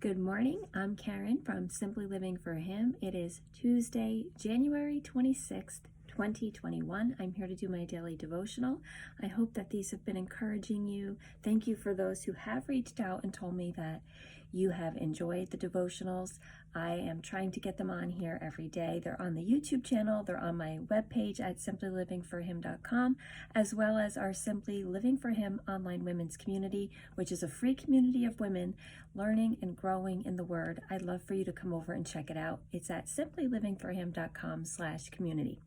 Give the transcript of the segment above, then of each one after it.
Good morning. I'm Karen from Simply Living for Him. It is Tuesday, January 26th, 2021. I'm here to do my daily devotional. I hope that these have been encouraging you. Thank you for those who have reached out and told me that you have enjoyed the devotionals. I am trying to get them on here every day. They're on the YouTube channel. They're on my webpage at simplylivingforhim.com, as well as our Simply Living for Him online women's community, which is a free community of women learning and growing in the Word. I'd love for you to come over and check it out. It's at simplylivingforhim.com/community.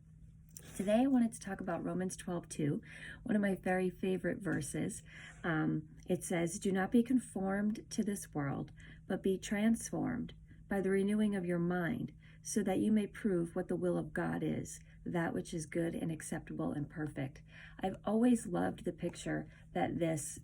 Today I wanted to talk about Romans 12:2, one of my very favorite verses. It says, "Do not be conformed to this world, but be transformed by the renewing of your mind, so that you may prove what the will of God is, that which is good and acceptable and perfect." I've always loved the picture that this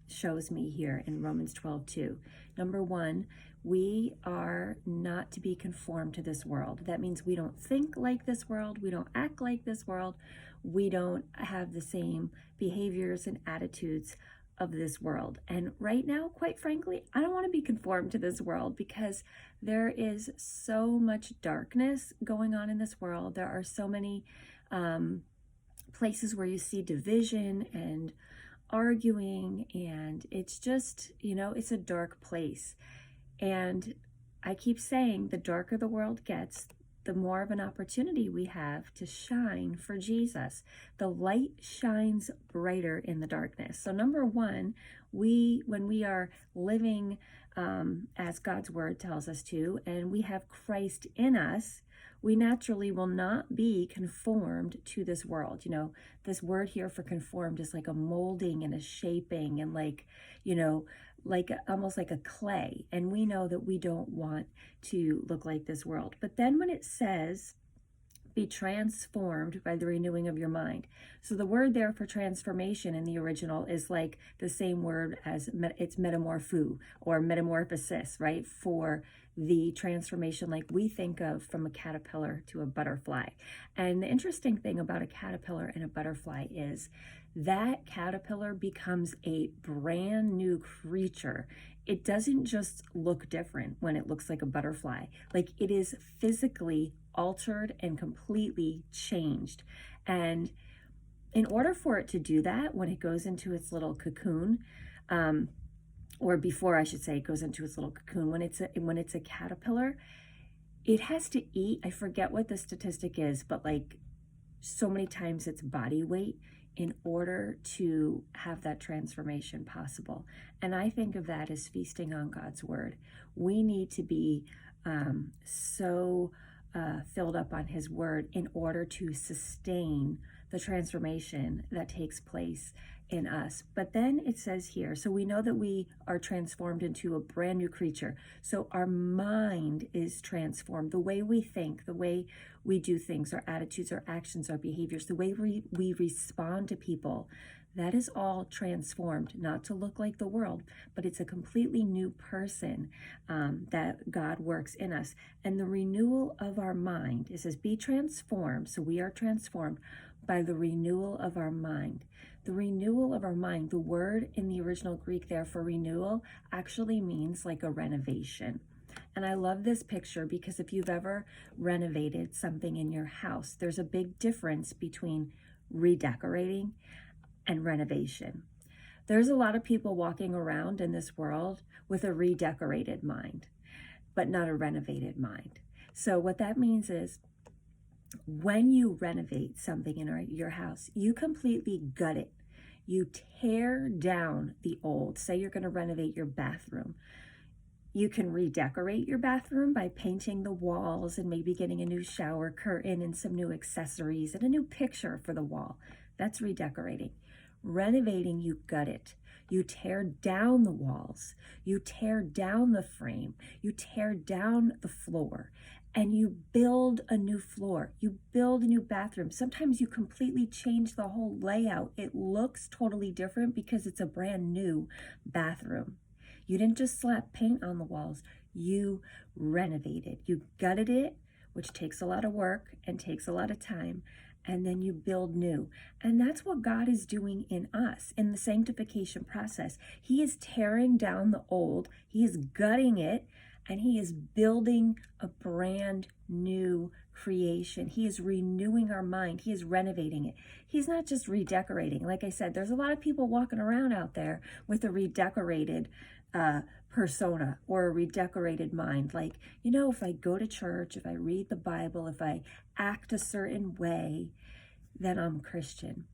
shows me here in Romans 12:2. Number one, we are not to be conformed to this world. That means we don't think like this world, we don't act like this world, we don't have the same behaviors and attitudes of this world. And right now, quite frankly, I don't want to be conformed to this world because there is so much darkness going on in this world. There are so many places where you see division and arguing, and it's just, it's a dark place. And I keep saying the darker the world gets, the more of an opportunity we have to shine for Jesus. The light shines brighter in the darkness. So number one, when we are living as God's word tells us to, and we have Christ in us, we naturally will not be conformed to this world. This word here for conformed is like a molding and a shaping and almost like a clay. And we know that we don't want to look like this world. But then when it says, be transformed by the renewing of your mind. So the word there for transformation in the original is like the same word as it's metamorpho or metamorphosis, right? For the transformation like we think of from a caterpillar to a butterfly. And the interesting thing about a caterpillar and a butterfly is that caterpillar becomes a brand new creature. It doesn't just look different when it looks like a butterfly. Like it is physically altered and completely changed. And in order for it to do that, when it goes into its little cocoon, or before I should say it goes into its little cocoon, when it's a caterpillar, it has to eat, I forget what the statistic is, but like so many times its body weight in order to have that transformation possible. And I think of that as feasting on God's word. We need to be filled up on his word in order to sustain the transformation that takes place in us. But then it says here, so we know that we are transformed into a brand new creature. So our mind is transformed. The way we think, the way we do things, our attitudes, our actions, our behaviors, the way we respond to people, that is all transformed, not to look like the world, but it's a completely new person that God works in us. And the renewal of our mind, it says, be transformed. So we are transformed by the renewal of our mind. The renewal of our mind, the word in the original Greek there for renewal actually means like a renovation. And I love this picture because if you've ever renovated something in your house, there's a big difference between redecorating and renovation. There's a lot of people walking around in this world with a redecorated mind, but not a renovated mind. So what that means is when you renovate something in your house, you completely gut it. You tear down the old. Say you're going to renovate your bathroom. You can redecorate your bathroom by painting the walls and maybe getting a new shower curtain and some new accessories and a new picture for the wall. That's redecorating. Renovating, you gut it. You tear down the walls. You tear down the frame. You tear down the floor. And you build a new floor. You build a new bathroom. Sometimes you completely change the whole layout. It looks totally different because it's a brand new bathroom. You didn't just slap paint on the walls. You renovated. You gutted it, which takes a lot of work and takes a lot of time. and then you build new. And that's what God is doing in us in the sanctification process. He is tearing down the old, He is gutting it, and He is building a brand new creation. He is renewing our mind. He is renovating it. He's not just redecorating. Like I said, there's a lot of people walking around out there with a redecorated persona or a redecorated mind. Like, if I go to church, if I read the Bible, if I act a certain way, then I'm Christian.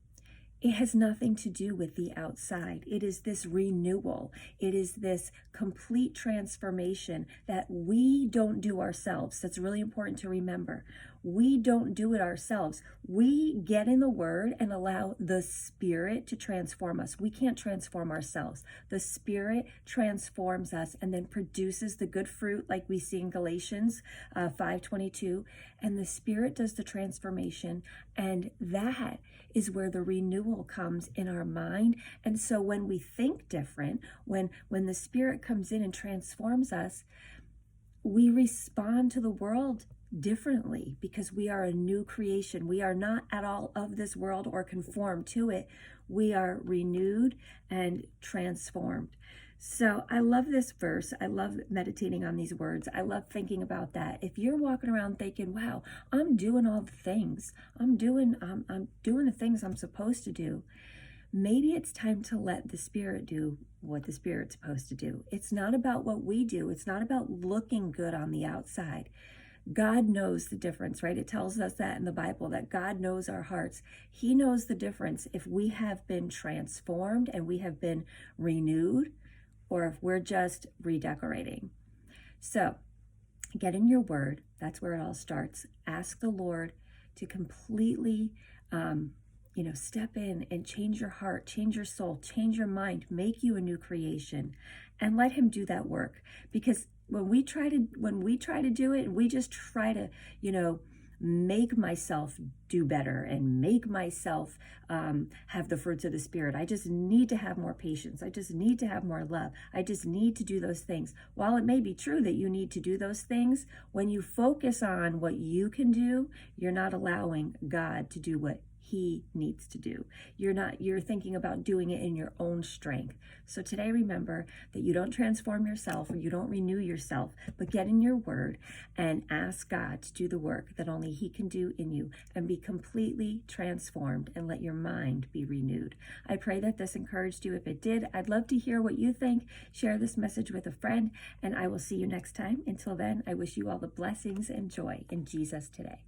It has nothing to do with the outside. It is this renewal. It is this complete transformation that we don't do ourselves. That's really important to remember. We don't do it ourselves. We get in the Word and allow the Spirit to transform us. We can't transform ourselves. The Spirit transforms us and then produces the good fruit like we see in Galatians 5:22. And the Spirit does the transformation, and that is where the renewal comes in our mind. And so when we think different, when the Spirit comes in and transforms us, we respond to the world differently because we are a new creation. We are not at all of this world or conformed to it. We are renewed and transformed. So I love this verse. I love meditating on these words. I love thinking about that. If you're walking around thinking, wow, I'm doing all the things. I'm doing the things I'm supposed to do. Maybe it's time to let the Spirit do what the Spirit's supposed to do. It's not about what we do. It's not about looking good on the outside. God knows the difference, right? It tells us that in the Bible, that God knows our hearts. He knows the difference if we have been transformed and we have been renewed, or if we're just redecorating. So get in your Word. That's where it all starts. Ask the Lord to completely step in and change your heart, change your soul, change your mind, make you a new creation, and let Him do that work. Because when we try to do it, and we just try to, make myself do better and make myself have the fruits of the Spirit. I just need to have more patience. I just need to have more love. I just need to do those things. While it may be true that you need to do those things, when you focus on what you can do, you're not allowing God to do what He needs to do. You're thinking about doing it in your own strength. So today, remember that you don't transform yourself or you don't renew yourself, but get in your Word and ask God to do the work that only He can do in you and be completely transformed and let your mind be renewed. I pray that this encouraged you. If it did, I'd love to hear what you think. Share this message with a friend, and I will see you next time. Until then, I wish you all the blessings and joy in Jesus today.